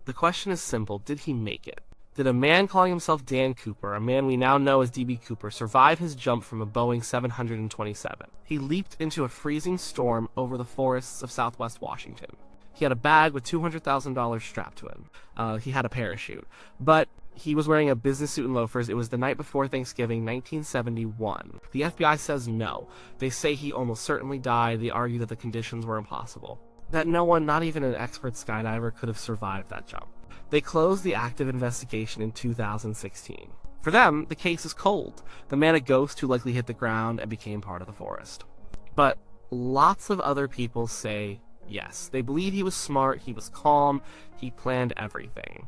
The question is simple: did he make it? Did a man calling himself Dan Cooper, a man we now know as D.B. Cooper, survive his jump from a Boeing 727? He leaped into a freezing storm over the forests of southwest Washington. He had a bag with $200,000 strapped to him. He had a parachute. But he was wearing a business suit and loafers. It was the night before Thanksgiving, 1971. The FBI says no. They say he almost certainly died. They argue that the conditions were impossible, that no one, not even an expert skydiver, could have survived that jump. They closed the active investigation in 2016. For them, the case is cold. The man a ghost who likely hit the ground and became part of the forest. But lots of other people say yes. They believe he was smart, he was calm, he planned everything.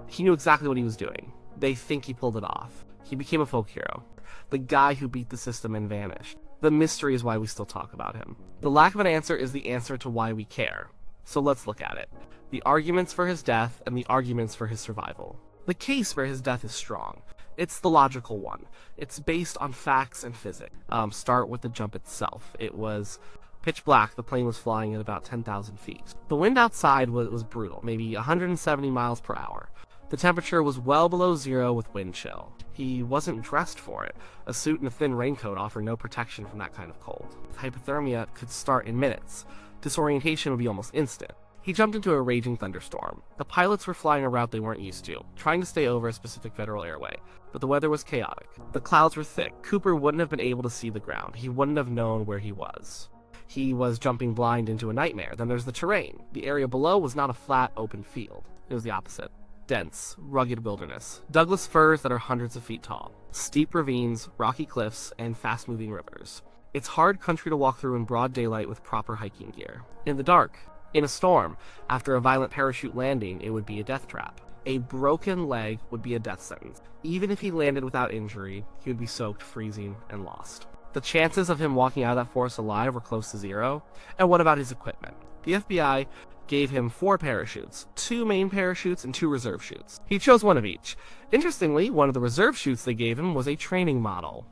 He knew exactly what he was doing. They think he pulled it off. He became a folk hero. The guy who beat the system and vanished. The mystery is why we still talk about him. The lack of an answer is the answer to why we care. So let's look at it. The arguments for his death and the arguments for his survival. The case for his death is strong. It's the logical one. It's based on facts and physics. Start with the jump itself. It was pitch black. The plane was flying at about 10,000 feet. The wind outside was brutal, maybe 170 miles per hour. The temperature was well below zero with wind chill. He wasn't dressed for it. A suit and a thin raincoat offer no protection from that kind of cold. Hypothermia could start in minutes. Disorientation would be almost instant. He jumped into a raging thunderstorm. The pilots were flying a route they weren't used to, trying to stay over a specific federal airway, but the weather was chaotic. The clouds were thick. Cooper wouldn't have been able to see the ground. He wouldn't have known where he was. He was jumping blind into a nightmare. Then there's the terrain. The area below was not a flat, open field. It was the opposite. Dense, rugged wilderness. Douglas firs that are hundreds of feet tall. Steep ravines, rocky cliffs, and fast-moving rivers. It's hard country to walk through in broad daylight with proper hiking gear. In the dark, in a storm, after a violent parachute landing, it would be a death trap. A broken leg would be a death sentence. Even if he landed without injury, he would be soaked, freezing, and lost. The chances of him walking out of that forest alive were close to zero. And what about his equipment? The FBI gave him 4 parachutes, 2 main parachutes and 2 reserve chutes. He chose one of each. Interestingly, one of the reserve chutes they gave him was a training model.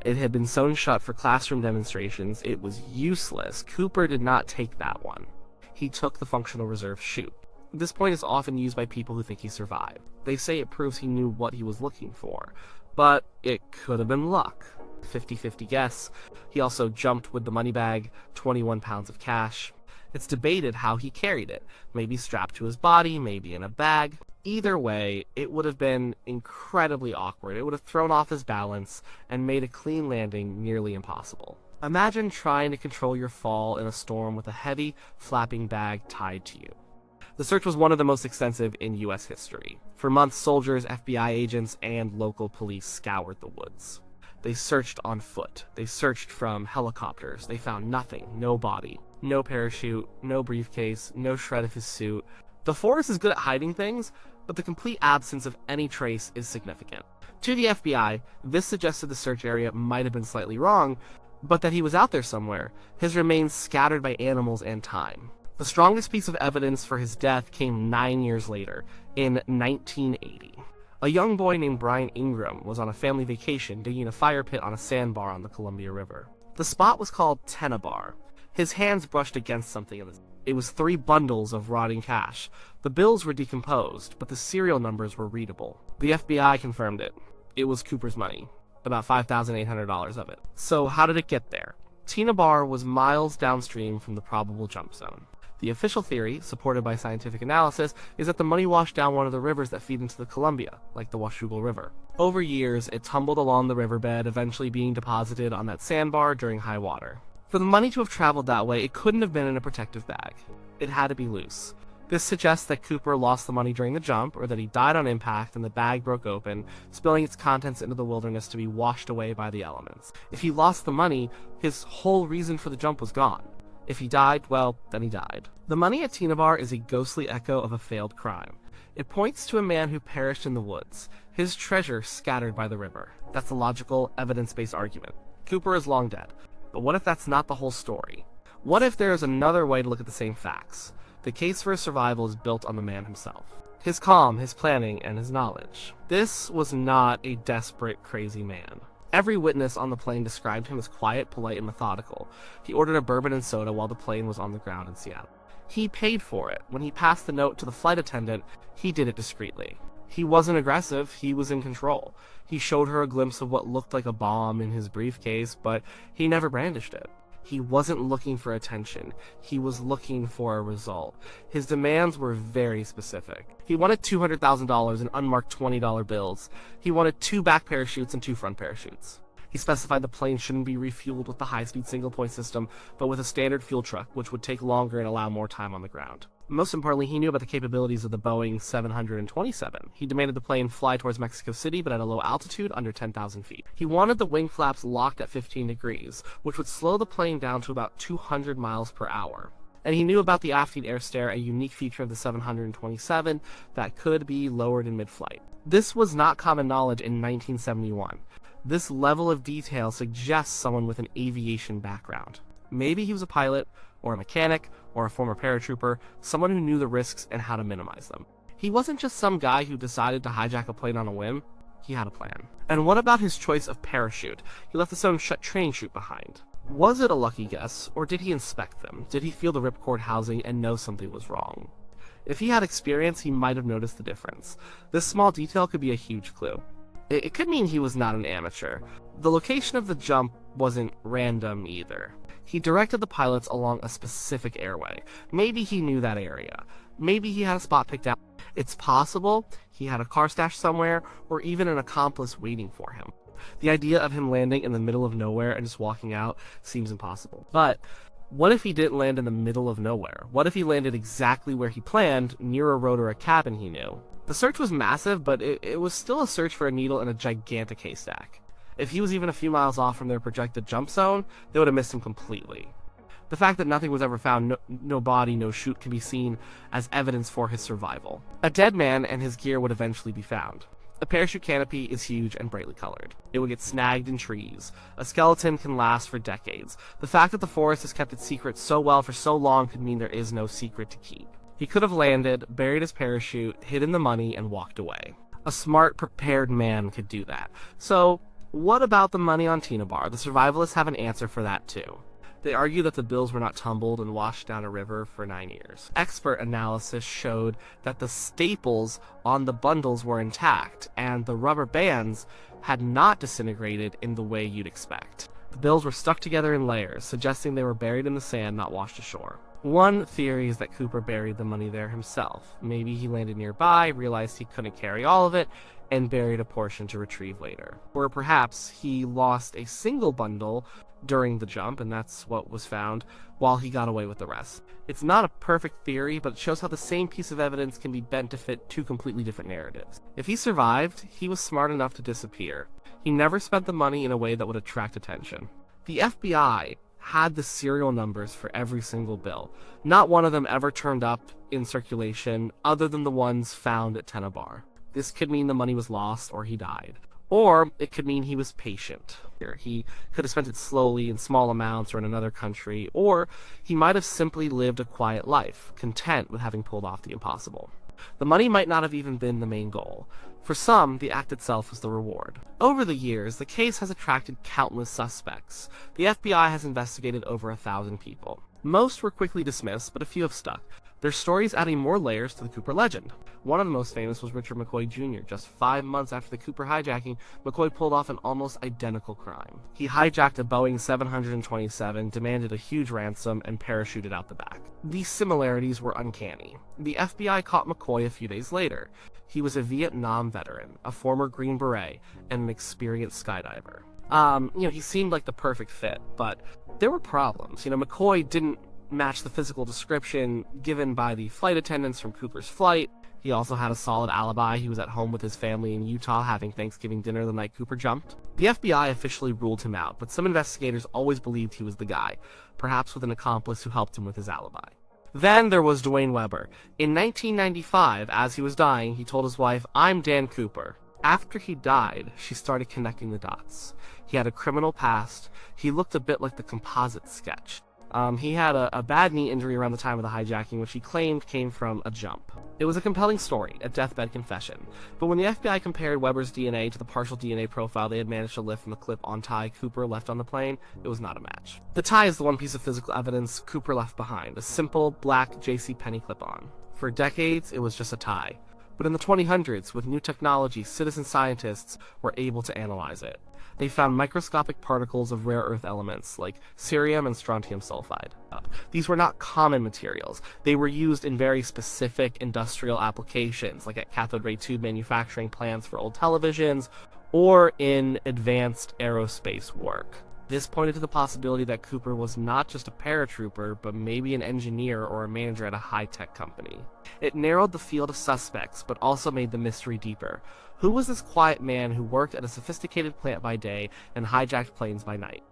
It had been sewn shut for classroom demonstrations. It was useless. Cooper did not take that one. He took the functional reserve chute. This point is often used by people who think he survived. They say it proves he knew what he was looking for, but it could have been luck. 50-50 guess. He also jumped with the money bag, 21 pounds of cash. It's debated how he carried it. Maybe strapped to his body, maybe in a bag. Either way, it would have been incredibly awkward. It would have thrown off his balance and made a clean landing nearly impossible. Imagine trying to control your fall in a storm with a heavy, flapping bag tied to you. The search was one of the most extensive in U.S. history. For months, soldiers, FBI agents, and local police scoured the woods. They searched on foot. They searched from helicopters. They found nothing. No body. No parachute. No briefcase. No shred of his suit. The forest is good at hiding things, but the complete absence of any trace is significant. To the FBI, this suggested the search area might have been slightly wrong, but that he was out there somewhere, his remains scattered by animals and time. The strongest piece of evidence for his death came 9 years later, in 1980. A young boy named Brian Ingram was on a family vacation digging a fire pit on a sandbar on the Columbia River. The spot was called Tennabar. His hands brushed against something in the... It was 3 bundles of rotting cash. The bills were decomposed, but the serial numbers were readable. The FBI confirmed it. It was Cooper's money. About $5,800 of it. So how did it get there? Tennabar was miles downstream from the probable jump zone. The official theory, supported by scientific analysis, is that the money washed down one of the rivers that feed into the Columbia, like the Washougal River. Over years, it tumbled along the riverbed, eventually being deposited on that sandbar during high water. For the money to have traveled that way, it couldn't have been in a protective bag. It had to be loose. This suggests that Cooper lost the money during the jump, or that he died on impact and the bag broke open, spilling its contents into the wilderness to be washed away by the elements. If he lost the money, his whole reason for the jump was gone. If he died, well, then he died. The money at Tennabar is a ghostly echo of a failed crime. It points to a man who perished in the woods, his treasure scattered by the river. That's a logical, evidence-based argument. Cooper is long dead. But what if that's not the whole story? What if there is another way to look at the same facts? The case for his survival is built on the man himself. His calm, his planning, and his knowledge. This was not a desperate, crazy man. Every witness on the plane described him as quiet, polite, and methodical. He ordered a bourbon and soda while the plane was on the ground in Seattle. He paid for it. When he passed the note to the flight attendant, he did it discreetly. He wasn't aggressive, he was in control. He showed her a glimpse of what looked like a bomb in his briefcase, but he never brandished it. He wasn't looking for attention. He was looking for a result. His demands were very specific. He wanted $200,000 in unmarked $20 bills. He wanted 2 back parachutes and 2 front parachutes. He specified the plane shouldn't be refueled with the high-speed single-point system, but with a standard fuel truck, which would take longer and allow more time on the ground. Most importantly, he knew about the capabilities of the Boeing 727. He demanded the plane fly towards Mexico City, but at a low altitude, under 10,000 feet. He wanted the wing flaps locked at 15 degrees, which would slow the plane down to about 200 miles per hour. And he knew about the aft air stair, a unique feature of the 727 that could be lowered in mid-flight. This was not common knowledge in 1971. This level of detail suggests someone with an aviation background. Maybe he was a pilot, or a mechanic, or a former paratrooper, someone who knew the risks and how to minimize them. He wasn't just some guy who decided to hijack a plane on a whim. He had a plan. And what about his choice of parachute? He left his own training chute behind. Was it a lucky guess, or did he inspect them? Did he feel the ripcord housing and know something was wrong? If he had experience, he might have noticed the difference. This small detail could be a huge clue. It could mean he was not an amateur. The location of the jump wasn't random either. He directed the pilots along a specific airway. Maybe he knew that area. Maybe he had a spot picked out. It's possible he had a car stash somewhere, or even an accomplice waiting for him. The idea of him landing in the middle of nowhere and just walking out seems impossible. But what if he didn't land in the middle of nowhere? What if he landed exactly where he planned, near a road or a cabin he knew? The search was massive, but it was still a search for a needle in a gigantic haystack. If he was even a few miles off from their projected jump zone, they would have missed him completely. The fact that nothing was ever found, no body, no chute, can be seen as evidence for his survival. A dead man and his gear would eventually be found. A parachute canopy is huge and brightly colored. It would get snagged in trees. A skeleton can last for decades. The fact that the forest has kept its secret so well for so long could mean there is no secret to keep. He could have landed, buried his parachute, hidden the money, and walked away. A smart, prepared man could do that. So, what about the money on Tina Bar? The survivalists have an answer for that too. They argue that the bills were not tumbled and washed down a river for 9 years. Expert analysis showed that the staples on the bundles were intact, and the rubber bands had not disintegrated in the way you'd expect. The bills were stuck together in layers, suggesting they were buried in the sand, not washed ashore. One theory is that Cooper buried the money there himself. Maybe he landed nearby, realized he couldn't carry all of it, and buried a portion to retrieve later. Or perhaps he lost a single bundle during the jump, and that's what was found, while he got away with the rest. It's not a perfect theory, but it shows how the same piece of evidence can be bent to fit 2 completely different narratives. If he survived, he was smart enough to disappear. He never spent the money in a way that would attract attention. The FBI had the serial numbers for every single bill. Not one of them ever turned up in circulation other than the ones found at Tina Bar. This could mean the money was lost or he died. Or it could mean he was patient. He could have spent it slowly in small amounts or in another country, or he might have simply lived a quiet life, content with having pulled off the impossible. The money might not have even been the main goal. For some, the act itself was the reward. Over the years, the case has attracted countless suspects. The FBI has investigated over 1,000 people. Most were quickly dismissed, but a few have stuck. Their stories adding more layers to the Cooper legend. One of the most famous was Richard McCoy Jr. Just 5 months after the Cooper hijacking, McCoy pulled off an almost identical crime. He hijacked a Boeing 727, demanded a huge ransom, and parachuted out the back. These similarities were uncanny. The FBI caught McCoy a few days later. He was a Vietnam veteran, a former Green Beret, and an experienced skydiver. He seemed like the perfect fit, but there were problems. McCoy didn't match the physical description given by the flight attendants from Cooper's flight. He also had a solid alibi. He was at home with his family in Utah having Thanksgiving dinner the night Cooper jumped. The FBI officially ruled him out, but some investigators always believed he was the guy, perhaps with an accomplice who helped him with his alibi. Then there was Dwayne Weber. In 1995, as he was dying, he told his wife, "I'm Dan Cooper." After he died, she started connecting the dots. He had a criminal past. He looked a bit like the composite sketch. He had a bad knee injury around the time of the hijacking, which he claimed came from a jump. It was a compelling story, a deathbed confession, but when the FBI compared Weber's DNA to the partial DNA profile they had managed to lift from the clip-on tie Cooper left on the plane, it was not a match. The tie is the one piece of physical evidence Cooper left behind, a simple, black JCPenney clip-on. For decades, it was just a tie. But in the 2000s, with new technology, citizen scientists were able to analyze it. They found microscopic particles of rare earth elements like cerium and strontium sulfide. These were not common materials. They were used in very specific industrial applications, like at cathode ray tube manufacturing plants for old televisions, or in advanced aerospace work. This pointed to the possibility that Cooper was not just a paratrooper, but maybe an engineer or a manager at a high-tech company. It narrowed the field of suspects, but also made the mystery deeper. Who was this quiet man who worked at a sophisticated plant by day and hijacked planes by night?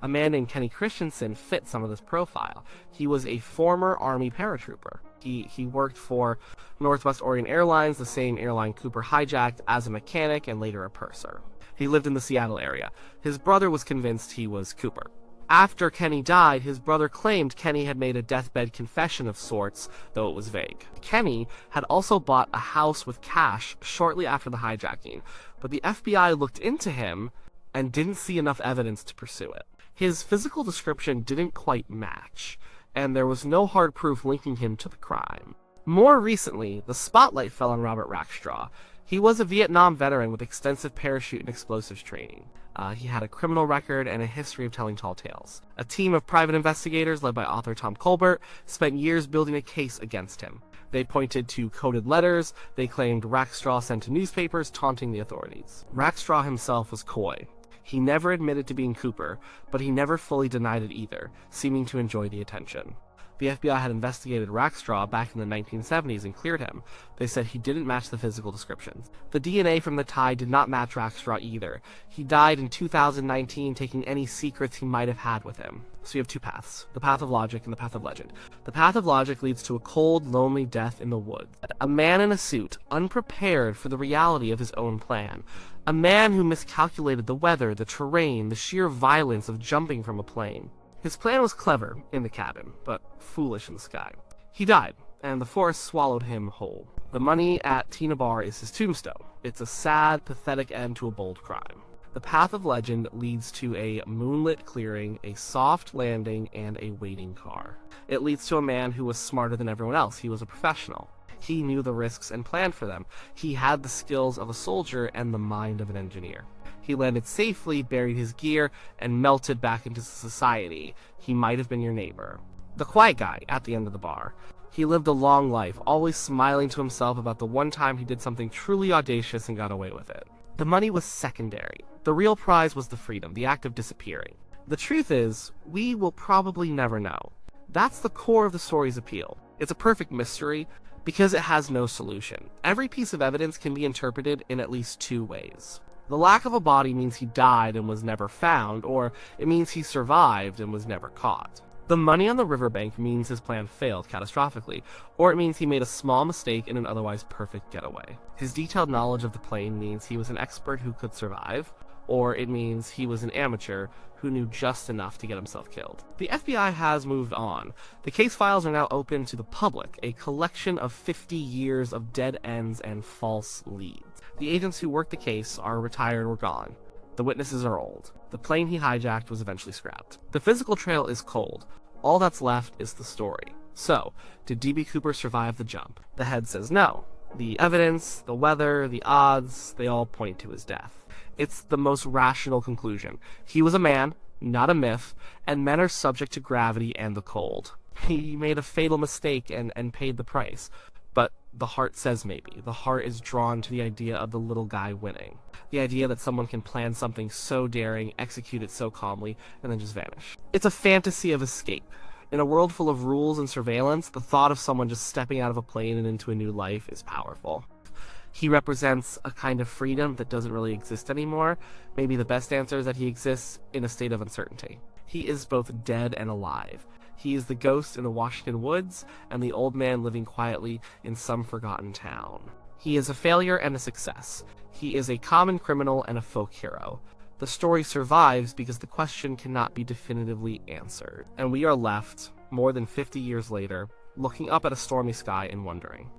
A man named Kenny Christensen fit some of this profile. He was a former Army paratrooper. He worked for Northwest Orient Airlines, the same airline Cooper hijacked, as a mechanic and later a purser. He lived in the Seattle area. His brother was convinced he was Cooper. After Kenny died, his brother claimed Kenny had made a deathbed confession of sorts, though it was vague. Kenny had also bought a house with cash shortly after the hijacking, but the FBI looked into him and didn't see enough evidence to pursue it. His physical description didn't quite match, and there was no hard proof linking him to the crime. More recently, the spotlight fell on Robert Rackstraw. He was a Vietnam veteran with extensive parachute and explosives training. He had a criminal record and a history of telling tall tales. A team of private investigators led by author Tom Colbert spent years building a case against him. They pointed to coded letters they claimed Rackstraw sent to newspapers taunting the authorities. Rackstraw himself was coy. He never admitted to being Cooper, but he never fully denied it either, seeming to enjoy the attention. The FBI had investigated Rackstraw back in the 1970s and cleared him. They said he didn't match the physical descriptions. The DNA from the tie did not match Rackstraw either. He died in 2019, taking any secrets he might have had with him. So you have two paths, the path of logic and the path of legend. The path of logic leads to a cold, lonely death in the woods. A man in a suit, unprepared for the reality of his own plan. A man who miscalculated the weather, the terrain, the sheer violence of jumping from a plane. His plan was clever in the cabin, but foolish in the sky. He died, and the forest swallowed him whole. The money at Tina Bar is his tombstone. It's a sad, pathetic end to a bold crime. The path of legend leads to a moonlit clearing, a soft landing, and a waiting car. It leads to a man who was smarter than everyone else. He was a professional. He knew the risks and planned for them. He had the skills of a soldier and the mind of an engineer. He landed safely, buried his gear, and melted back into society. He might have been your neighbor. The quiet guy at the end of the bar. He lived a long life, always smiling to himself about the one time he did something truly audacious and got away with it. The money was secondary. The real prize was the freedom, the act of disappearing. The truth is, we will probably never know. That's the core of the story's appeal. It's a perfect mystery because it has no solution. Every piece of evidence can be interpreted in at least two ways. The lack of a body means he died and was never found, or it means he survived and was never caught. The money on the riverbank means his plan failed catastrophically, or it means he made a small mistake in an otherwise perfect getaway. His detailed knowledge of the plane means he was an expert who could survive, or it means he was an amateur who knew just enough to get himself killed. The FBI has moved on. The case files are now open to the public, a collection of 50 years of dead ends and false leads. The agents who worked the case are retired or gone. The witnesses are old. The plane he hijacked was eventually scrapped. The physical trail is cold. All that's left is the story. So, did D.B. Cooper survive the jump? The head says no. The evidence, the weather, the odds, they all point to his death. It's the most rational conclusion. He was a man, not a myth, and men are subject to gravity and the cold. He made a fatal mistake and paid the price. But the heart says maybe. The heart is drawn to the idea of the little guy winning. The idea that someone can plan something so daring, execute it so calmly, and then just vanish. It's a fantasy of escape. In a world full of rules and surveillance, the thought of someone just stepping out of a plane and into a new life is powerful. He represents a kind of freedom that doesn't really exist anymore. Maybe the best answer is that he exists in a state of uncertainty. He is both dead and alive. He is the ghost in the Washington woods and the old man living quietly in some forgotten town. He is a failure and a success. He is a common criminal and a folk hero. The story survives because the question cannot be definitively answered, and we are left, more than 50 years later, looking up at a stormy sky and wondering,